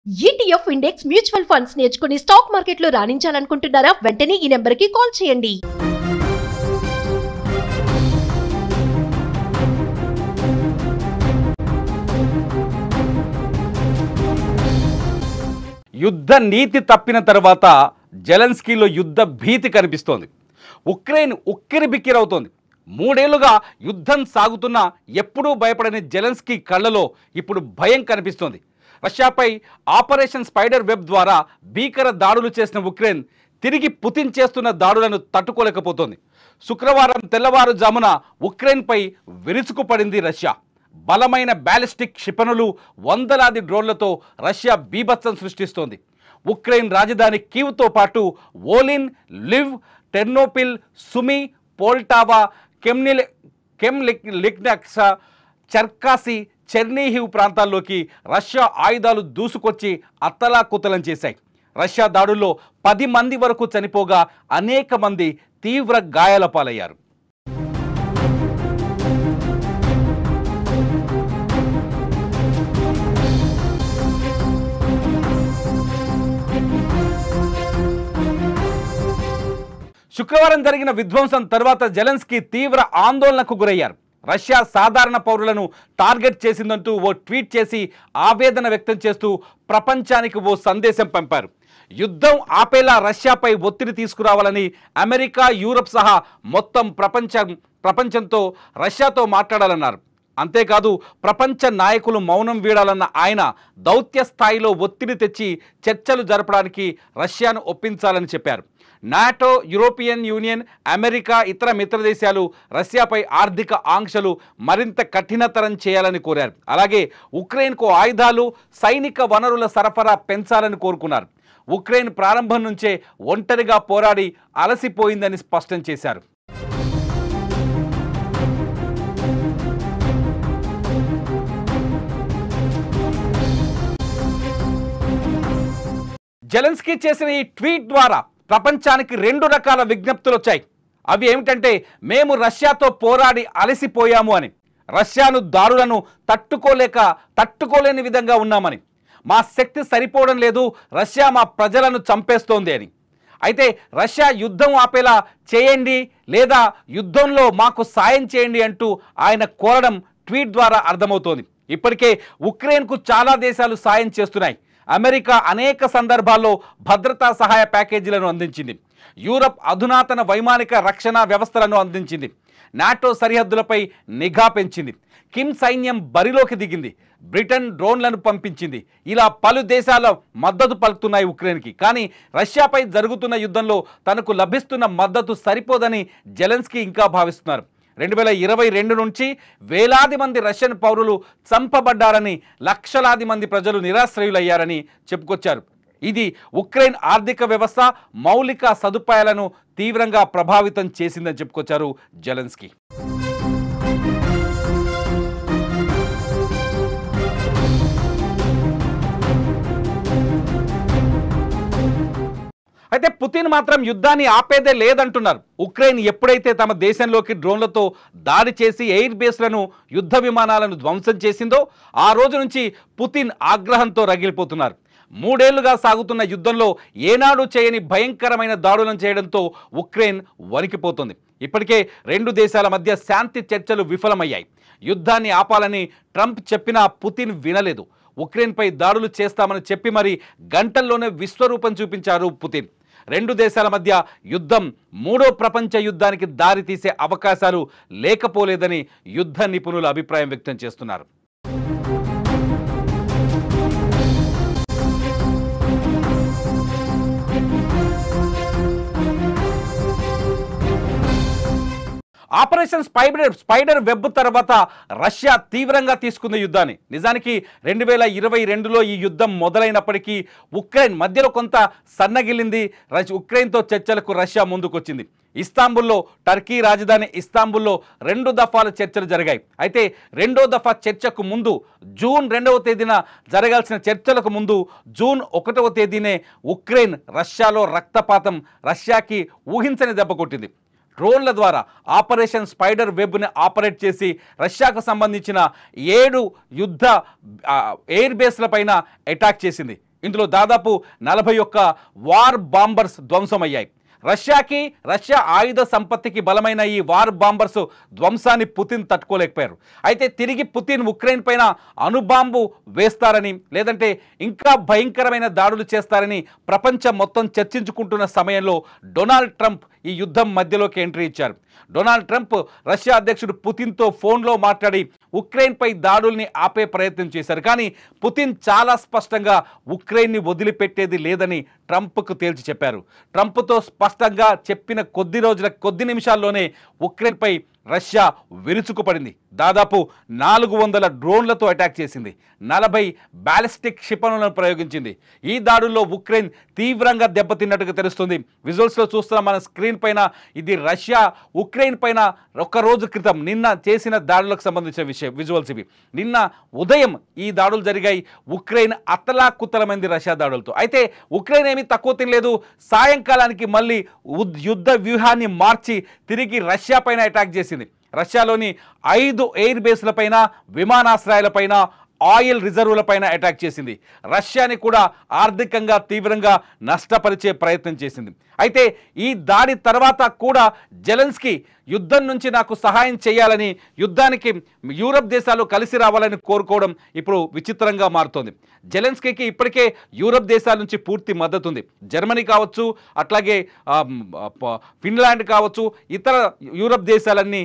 ETF index mutual funds నేర్చుకుని stock మార్కెట్లో రాణించాలనుకుంటున్నారా? వెంటనే ఈ నెంబర్కి కాల్ చేయండి. యుద్ధ నీతి తప్పిన తర్వాత జెలెన్స్కీలో యుద్ధ భీతి కనిపిస్తోంది. ఉక్రెయిన్ ఉక్కిరిబిక్కిరవుతోంది. 3 ఏళ్లుగా యుద్ధం సాగుతున్నా ఎప్పుడూ భయపడని జెలెన్స్కీ కళ్ళలో ఇప్పుడు భయం కనిపిస్తోంది. రష్యాపై ఆపరేషన్ స్పైడర్ వెబ్ ద్వారా భీకర దాడులు చేసిన ఉక్రెయిన్ తిరిగి పుతిన్ చేస్తున్న దాడులను తట్టుకోలేకపోతోంది. శుక్రవారం తెల్లవారుజామున ఉక్రెయిన్పై విరుచుకుపడింది రష్యా. బలమైన బ్యాలిస్టిక్ క్షిపణులు, వందలాది డ్రోన్లతో రష్యా బీభత్సం సృష్టిస్తోంది. ఉక్రెయిన్ రాజధాని కీవ్తో పాటు వోలిన్, లివ్, టెర్నోపిల్, సుమి, పోల్టావా, కెమ్లిక్నక్సా, చర్కాసీ, చెర్నీహివ్ ప్రాంతాల్లోకి రష్యా ఆయుధాలు దూసుకొచ్చి అత్తలాకుతలం చేశాయి. రష్యా దాడుల్లో 10 మంది వరకు చనిపోగా అనేక మంది తీవ్ర గాయాల పాలయ్యారు. శుక్రవారం జరిగిన విధ్వంసం తర్వాత జెలెన్స్కీ తీవ్ర ఆందోళనకు గురయ్యారు. రష్యా సాధారణ పౌరులను టార్గెట్ చేసిందంటూ ఓ ట్వీట్ చేసి ఆవేదన వ్యక్తం చేస్తూ ప్రపంచానికి ఓ సందేశం పంపారు. యుద్ధం ఆపేలా రష్యాపై ఒత్తిడి తీసుకురావాలని అమెరికా, యూరప్ సహా మొత్తం ప్రపంచంతో రష్యాతో మాట్లాడాలన్నారు. అంతేకాదు ప్రపంచ నాయకులు మౌనం వీడాలన్న ఆయన దౌత్య స్థాయిలో ఒత్తిడి తెచ్చి చర్చలు జరపడానికి రష్యాను ఒప్పించాలని చెప్పారు. నాటో, యూరోపియన్ యూనియన్, అమెరికా, ఇతర మిత్ర దేశాలు రష్యాపై ఆర్థిక ఆంక్షలు మరింత కఠినతరం చేయాలని కోరారు. అలాగే ఉక్రెయిన్కు ఆయుధాలు, సైనిక వనరుల సరఫరా పెంచాలని కోరుకున్నారు. ఉక్రెయిన్ ప్రారంభం నుంచే ఒంటరిగా పోరాడి అలసిపోయిందని స్పష్టం చేశారు. జెలెన్స్కీ చేసిన ఈ ట్వీట్ ద్వారా ప్రపంచానికి 2 రకాల విజ్ఞప్తులు వచ్చాయి. అవి ఏమిటంటే, మేము రష్యాతో పోరాడి అలసిపోయాము అని, రష్యాను దాడులను తట్టుకోలేని విధంగా ఉన్నామని, మా శక్తి సరిపోవడం లేదు, రష్యా మా ప్రజలను చంపేస్తోంది అని. అయితే రష్యా యుద్ధం ఆపేలా చేయండి లేదా యుద్ధంలో మాకు సాయం చేయండి అంటూ ఆయన కోరడం ట్వీట్ ద్వారా అర్థమవుతోంది. ఇప్పటికే ఉక్రెయిన్కు చాలా దేశాలు సాయం చేస్తున్నాయి. అమెరికా అనేక సందర్భాల్లో భద్రతా సహాయ ప్యాకేజీలను అందించింది. యూరప్ అధునాతన వైమానిక రక్షణ వ్యవస్థలను అందించింది. నాటో సరిహద్దులపై నిఘా పెంచింది. కిమ్ సైన్యం బరిలోకి దిగింది. బ్రిటన్ డ్రోన్లను పంపించింది. ఇలా పలు దేశాల మద్దతు పలుకుతున్నాయి ఉక్రెయిన్కి. కానీ రష్యాపై జరుగుతున్న యుద్ధంలో తనకు లభిస్తున్న మద్దతు సరిపోదని జెలెన్స్కీ ఇంకా భావిస్తున్నారు. 2022 నుంచి వేలాది మంది రష్యన్ పౌరులు చంపబడ్డారని, లక్షలాది మంది ప్రజలు నిరాశ్రయులయ్యారని చెప్పుకొచ్చారు. ఇది ఉక్రెయిన్ ఆర్థిక వ్యవస్థ, మౌలిక సదుపాయాలను తీవ్రంగా ప్రభావితం చేసిందని చెప్పుకొచ్చారు జెలెన్స్కీ. అయితే పుతిన్ మాత్రం యుద్ధాన్ని ఆపేదే లేదంటున్నారు. ఉక్రెయిన్ ఎప్పుడైతే తమ దేశంలోకి డ్రోన్లతో దాడి చేసి ఎయిర్ బేస్లను, యుద్ధ విమానాలను ధ్వంసం చేసిందో ఆ రోజు నుంచి పుతిన్ ఆగ్రహంతో రగిలిపోతున్నారు. 3 ఏళ్లుగా సాగుతున్న యుద్ధంలో ఏనాడు చేయని భయంకరమైన దాడులను చేయడంతో ఉక్రెయిన్ వణికిపోతుంది. ఇప్పటికే 2 దేశాల మధ్య శాంతి చర్చలు విఫలమయ్యాయి. యుద్ధాన్ని ఆపాలని ట్రంప్ చెప్పినా పుతిన్ వినలేదు. ఉక్రెయిన్పై దాడులు చేస్తామని చెప్పి మరి గంటల్లోనే విశ్వరూపం చూపించారు పుతిన్. 2 దేశాల మధ్య యుద్ధం 3వ ప్రపంచ యుద్ధానికి దారితీసే అవకాశాలు లేకపోలేదని యుద్ధ నిపుణులు అభిప్రాయం వ్యక్తం చేస్తున్నారు. ఆపరేషన్ స్పైడర్ వెబ్ తర్వాత రష్యా తీవ్రంగా తీసుకుంది యుద్ధాన్ని. నిజానికి 2022లో ఈ యుద్ధం మొదలైనప్పటికీ ఉక్రెయిన్ మధ్యలో కొంత సన్నగిల్లింది. ఉక్రెయిన్తో చర్చలకు రష్యా ముందుకొచ్చింది. ఇస్తాంబుల్లో, టర్కీ రాజధాని ఇస్తాంబుల్లో 2 దఫాల చర్చలు జరిగాయి. అయితే 2వ దఫా చర్చకు ముందు జూన్ 2వ తేదీన జరగాల్సిన చర్చలకు ముందు జూన్ 1వ తేదీనే ఉక్రెయిన్ రష్యాలో రక్తపాతం రష్యాకి ఊహించని దెబ్బ కొట్టింది. డ్రోన్ల ద్వారా ఆపరేషన్ స్పైడర్ వెబ్ని ఆపరేట్ చేసి రష్యాకు సంబంధించిన 7 యుద్ధ ఎయిర్ బేస్ల పైన అటాక్ చేసింది. ఇందులో దాదాపు 41 వార్ బాంబర్స్ ధ్వంసమయ్యాయి. రష్యా ఆయుధ సంపత్తికి బలమైన ఈ వార్ బాంబర్స్ ధ్వంసాన్ని పుతిన్ తట్టుకోలేకపోయారు. అయితే తిరిగి పుతిన్ ఉక్రెయిన్ పైన అణుబాంబు వేస్తారని లేదంటే ఇంకా భయంకరమైన దాడులు చేస్తారని ప్రపంచం మొత్తం చర్చించుకుంటున్న సమయంలో డొనాల్డ్ ట్రంప్ ఈ యుద్ధం మధ్యలోకి ఎంట్రీ ఇచ్చారు. డొనాల్డ్ ట్రంప్ రష్యా అధ్యక్షుడు పుతిన్తో ఫోన్లో మాట్లాడి ఉక్రెయిన్పై దాడుల్ని ఆపే ప్రయత్నం చేశారు. కానీ పుతిన్ చాలా స్పష్టంగా ఉక్రెయిన్ని వదిలిపెట్టేది లేదని ట్రంప్కు తేల్చి చెప్పారు. ట్రంప్తో స్పష్టంగా చెప్పిన కొద్ది నిమిషాల్లోనే ఉక్రెయిన్పై రష్యా విరుచుకుపడింది. దాదాపు 400 డ్రోన్లతో అటాక్ చేసింది. 40 బ్యాలిస్టిక్ క్షిపణులను ప్రయోగించింది. ఈ దాడుల్లో ఉక్రెయిన్ తీవ్రంగా దెబ్బతిన్నట్టుగా తెలుస్తుంది. విజువల్స్లో చూస్తున్న మన స్క్రీన్ పైన ఇది రష్యా ఉక్రెయిన్ పైన ఒక రోజు క్రితం నిన్న చేసిన దాడులకు సంబంధించిన విజువల్స్ ఇవి. నిన్న ఉదయం ఈ దాడులు జరిగాయి. ఉక్రెయిన్ అతలాకుతలమైంది రష్యా దాడులతో. అయితే ఉక్రెయిన్ ఏమీ తక్కువ తినలేదు. సాయంకాలానికి మళ్ళీ యుద్ధ వ్యూహాన్ని మార్చి తిరిగి రష్యా పైన అటాక్ చేసింది. రష్యాలోని 5 ఎయిర్ బేస్లపైన, విమానాశ్రయాలపైన, ఆయిల్ రిజర్వులపైన అటాక్ చేసింది. రష్యాని కూడా ఆర్థికంగా తీవ్రంగా నష్టపరిచే ప్రయత్నం చేసింది. అయితే ఈ దాడి తర్వాత కూడా జెలెన్స్కీ యుద్ధం నుంచి నాకు సహాయం చేయాలని, యుద్ధానికి యూరప్ దేశాలు కలిసి రావాలని కోరుకోవడం ఇప్పుడు విచిత్రంగా మారుతోంది. జెలెన్స్కీకి ఇప్పటికే యూరప్ దేశాల నుంచి పూర్తి మద్దతు ఉంది. జర్మనీ కావచ్చు, అట్లాగే ఫిన్లాండ్ కావచ్చు, ఇతర యూరప్ దేశాలన్నీ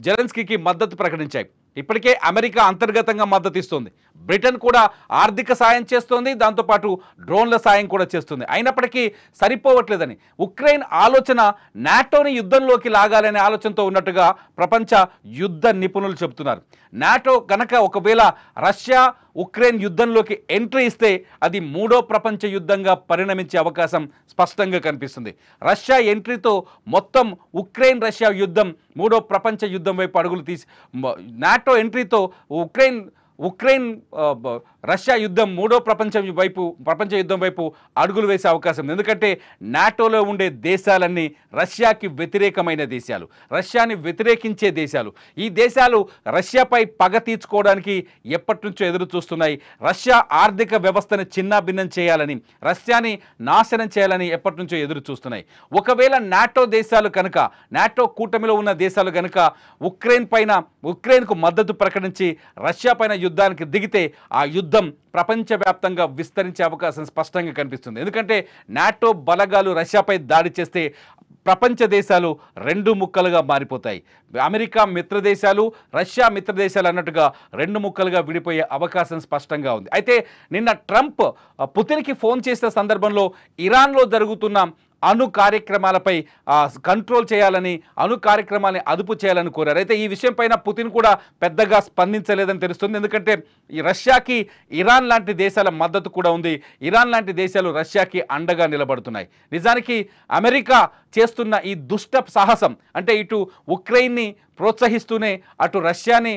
జెలెన్స్కీకి మద్దతు ప్రకటించాయి. ఇప్పటికే అమెరికా అంతర్గతంగా మద్దతు ఇస్తుంది. బ్రిటన్ కూడా ఆర్థిక సాయం చేస్తుంది, దాంతోపాటు డ్రోన్ల సాయం కూడా చేస్తుంది. అయినప్పటికీ సరిపోవట్లేదని ఉక్రెయిన్ ఆలోచన నాటోని యుద్ధంలోకి లాగాలనే ఆలోచనతో ఉన్నట్టుగా ప్రపంచ యుద్ధ నిపుణులు చెబుతున్నారు. నాటో కనుక ఒకవేళ రష్యా ఉక్రెయిన్ యుద్ధంలోకి ఎంట్రీ ఇస్తే అది 3వ ప్రపంచ యుద్ధంగా పరిణమించే అవకాశం స్పష్టంగా కనిపిస్తుంది. రష్యా ఎంట్రీతో మొత్తం ఉక్రెయిన్ రష్యా యుద్ధం 3వ ప్రపంచ యుద్ధం వైపు అడుగులు తీసి, నాటో ఎంట్రీతో ఉక్రెయిన్ రష్యా యుద్ధం 3వ ప్రపంచ యుద్ధం వైపు అడుగులు వేసే అవకాశం ఉంది. ఎందుకంటే నాటోలో ఉండే దేశాలన్నీ రష్యాకి వ్యతిరేకమైన దేశాలు, రష్యాని వ్యతిరేకించే దేశాలు. ఈ దేశాలు రష్యాపై పగ తీర్చుకోవడానికి ఎప్పటి నుంచో ఎదురు చూస్తున్నాయి. రష్యా ఆర్థిక వ్యవస్థను చిన్నాభిన్నం చేయాలని, రష్యాని నాశనం చేయాలని ఎప్పటి నుంచో ఎదురు చూస్తున్నాయి. ఒకవేళ నాటో దేశాలు కనుక, నాటో కూటమిలో ఉన్న దేశాలు కనుక ఉక్రెయిన్కు మద్దతు ప్రకటించి రష్యా పైన యుద్ధానికి దిగితే ఆ యుద్ధం ప్రపంచవ్యాప్తంగా విస్తరించే అవకాశం స్పష్టంగా కనిపిస్తుంది. ఎందుకంటే నాటో బలగాలు రష్యాపై దాడి చేస్తే ప్రపంచ దేశాలు 2 ముక్కలుగా మారిపోతాయి. అమెరికా మిత్రదేశాలు, రష్యా మిత్రదేశాలు అన్నట్టుగా 2 ముక్కలుగా విడిపోయే అవకాశం స్పష్టంగా ఉంది. అయితే నిన్న ట్రంప్ పుతిన్కి ఫోన్ చేసిన సందర్భంలో ఇరాన్లో జరుగుతున్న అణు కార్యక్రమాలపై కంట్రోల్ చేయాలని, అణు కార్యక్రమాలని అదుపు చేయాలని కోరారు. అయితే ఈ విషయం పైన పుతిన్ కూడా పెద్దగా స్పందించలేదని తెలుస్తుంది. ఎందుకంటే ఈ రష్యాకి ఇరాన్ లాంటి దేశాల మద్దతు కూడా ఉంది. ఇరాన్ లాంటి దేశాలు రష్యాకి అండగా నిలబడుతున్నాయి. నిజానికి అమెరికా చేస్తున్న ఈ దుష్ట సాహసం, అంటే ఇటు ఉక్రెయిన్ని ప్రోత్సహిస్తూనే అటు రష్యాని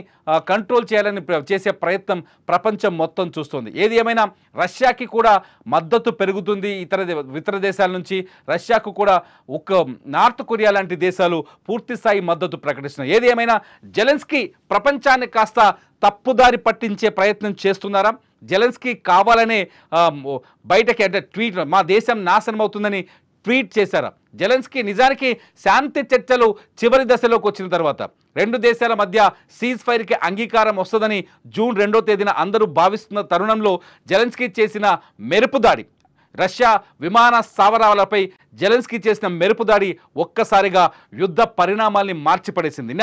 కంట్రోల్ చేయాలని చేసే ప్రయత్నం ప్రపంచం మొత్తం చూస్తుంది. ఏది ఏమైనా రష్యాకి కూడా మద్దతు పెరుగుతుంది. ఇతర దేశాల నుంచి రష్యాకు కూడా నార్త్ కొరియా లాంటి దేశాలు పూర్తి స్థాయి మద్దతు ప్రకటిస్తున్నాయి. ఏది ఏమైనా జెలెన్స్కీ ప్రపంచాన్ని కాస్త తప్పుదారి పట్టించే ప్రయత్నం చేస్తున్నారా? జెలెన్స్కీ కావాలనే బయటకి, అంటే ట్వీట్ మా దేశం నాశనం అవుతుందని ట్వీట్ చేశారా? జెలెన్స్కీ నిజానికి శాంతి చర్చలు చివరి దశలోకి వచ్చిన తర్వాత 2 దేశాల మధ్య సీజ్ ఫైర్కి అంగీకారం వస్తుందని జూన్ 2వ తేదీన అందరూ భావిస్తున్న తరుణంలో జెలెన్స్కీ చేసిన మెరుపు దాడి, రష్యా విమాన స్థావరాలపై జెలెన్స్కీ చేసిన మెరుపు దాడి ఒక్కసారిగా యుద్ధ పరిణామాల్ని మార్చిపడేసింది.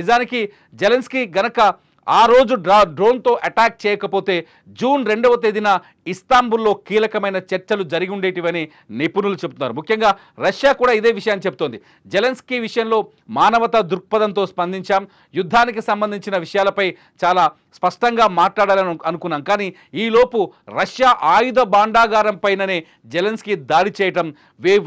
నిజానికి జెలెన్స్కీ గనక ఆ రోజు డ్రోన్తో అటాక్ చేయకపోతే జూన్ 2వ తేదీన ఇస్తాంబుల్లో కీలకమైన చర్చలు జరిగి ఉండేటివని నిపుణులు చెబుతున్నారు. ముఖ్యంగా రష్యా కూడా ఇదే విషయాన్ని చెప్తోంది. జెలెన్స్కీ విషయంలో మానవతా దృక్పథంతో స్పందించాం, యుద్ధానికి సంబంధించిన విషయాలపై చాలా స్పష్టంగా మాట్లాడాలని అనుకున్నాం. కానీ ఈలోపు రష్యా ఆయుధ భాండాగారం పైననే జెలెన్స్కీ దాడి చేయటం,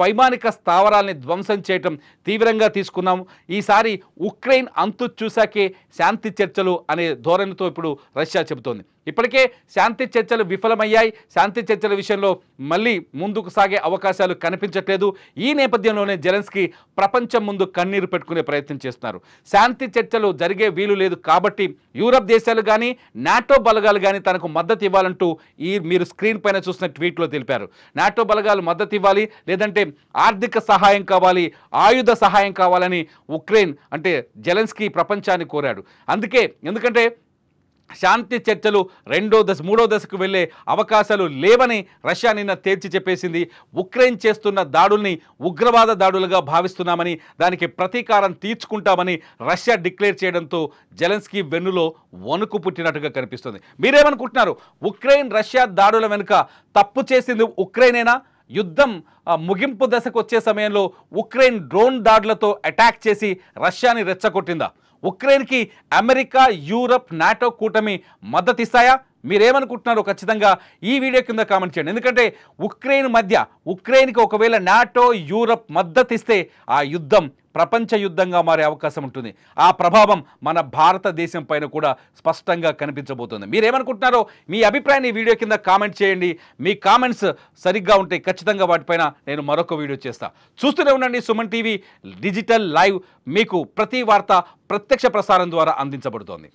వైమానిక స్థావరాల్ని ధ్వంసం చేయటం తీవ్రంగా తీసుకున్నాం. ఈసారి ఉక్రెయిన్ అంతు చూశాకే శాంతి చర్చలు అనే ధోరణితో ఇప్పుడు రష్యా చెబుతోంది. ఇప్పటికే శాంతి చర్చలు విఫలమయ్యాయి. శాంతి చర్చల విషయంలో మళ్ళీ ముందుకు సాగే అవకాశాలు కనిపించట్లేదు. ఈ నేపథ్యంలోనే జెలెన్స్కీ ప్రపంచం ముందు కన్నీరు పెట్టుకునే ప్రయత్నం చేస్తున్నారు. శాంతి చర్చలు జరిగే వీలు లేదు కాబట్టి యూరప్ దేశాలు కానీ నాటో బలగాలు కానీ తనకు మద్దతు ఇవ్వాలంటూ మీరు స్క్రీన్ పైన చూసిన ట్వీట్లో తెలిపారు. నాటో బలగాలు మద్దతు ఇవ్వాలి, లేదంటే ఆర్థిక సహాయం కావాలి, ఆయుధ సహాయం కావాలని ఉక్రెయిన్ అంటే జెలెన్స్కీ ప్రపంచాన్ని కోరాడు. ఎందుకంటే శాంతి చర్చలు మూడో దశకు వెళ్ళే అవకాశాలు లేవని రష్యా నిన్న తేల్చి చెప్పేసింది. ఉక్రెయిన్ చేస్తున్న దాడుల్ని ఉగ్రవాద దాడులుగా భావిస్తున్నామని, దానికి ప్రతీకారం తీర్చుకుంటామని రష్యా డిక్లేర్ చేయడంతో జెలెన్స్కీ వెన్నులో వణుకు పుట్టినట్టుగా కనిపిస్తుంది. మీరేమనుకుంటున్నారు? ఉక్రెయిన్ రష్యా దాడుల వెనుక తప్పు చేసింది ఉక్రెయినేనా? యుద్ధం ముగింపు దశకు వచ్చే సమయంలో ఉక్రెయిన్ డ్రోన్ దాడులతో అటాక్ చేసి రష్యాని రెచ్చగొట్టిందా? ఉక్రెయిన్కి అమెరికా, యూరప్, నాటో కూటమి మద్దతు ఇస్తాయా? మీరేమనుకుంటున్నారో ఖచ్చితంగా ఈ వీడియో కింద కామెంట్ చేయండి. ఎందుకంటే ఉక్రెయిన్కి ఒకవేళ నాటో, యూరప్ మద్దతు ఇస్తే ఆ యుద్ధం ప్రపంచ యుద్ధంగా మారే అవకాశం ఉంటుంది. ఆ ప్రభావం మన భారతదేశం పైన కూడా స్పష్టంగా కనిపించబోతుంది. మీరేమనుకుంటున్నారో మీ అభిప్రాయాన్ని ఈ వీడియో కింద కామెంట్ చేయండి. మీ కామెంట్స్ సరిగ్గా ఉంటే ఖచ్చితంగా వాటిపైన నేను మరొక వీడియో చేస్తా. చూస్తూనే ఉండండి సుమన్ టీవీ డిజిటల్ లైవ్. మీకు ప్రతి వార్త ప్రత్యక్ష ప్రసారం ద్వారా అందించబడుతోంది.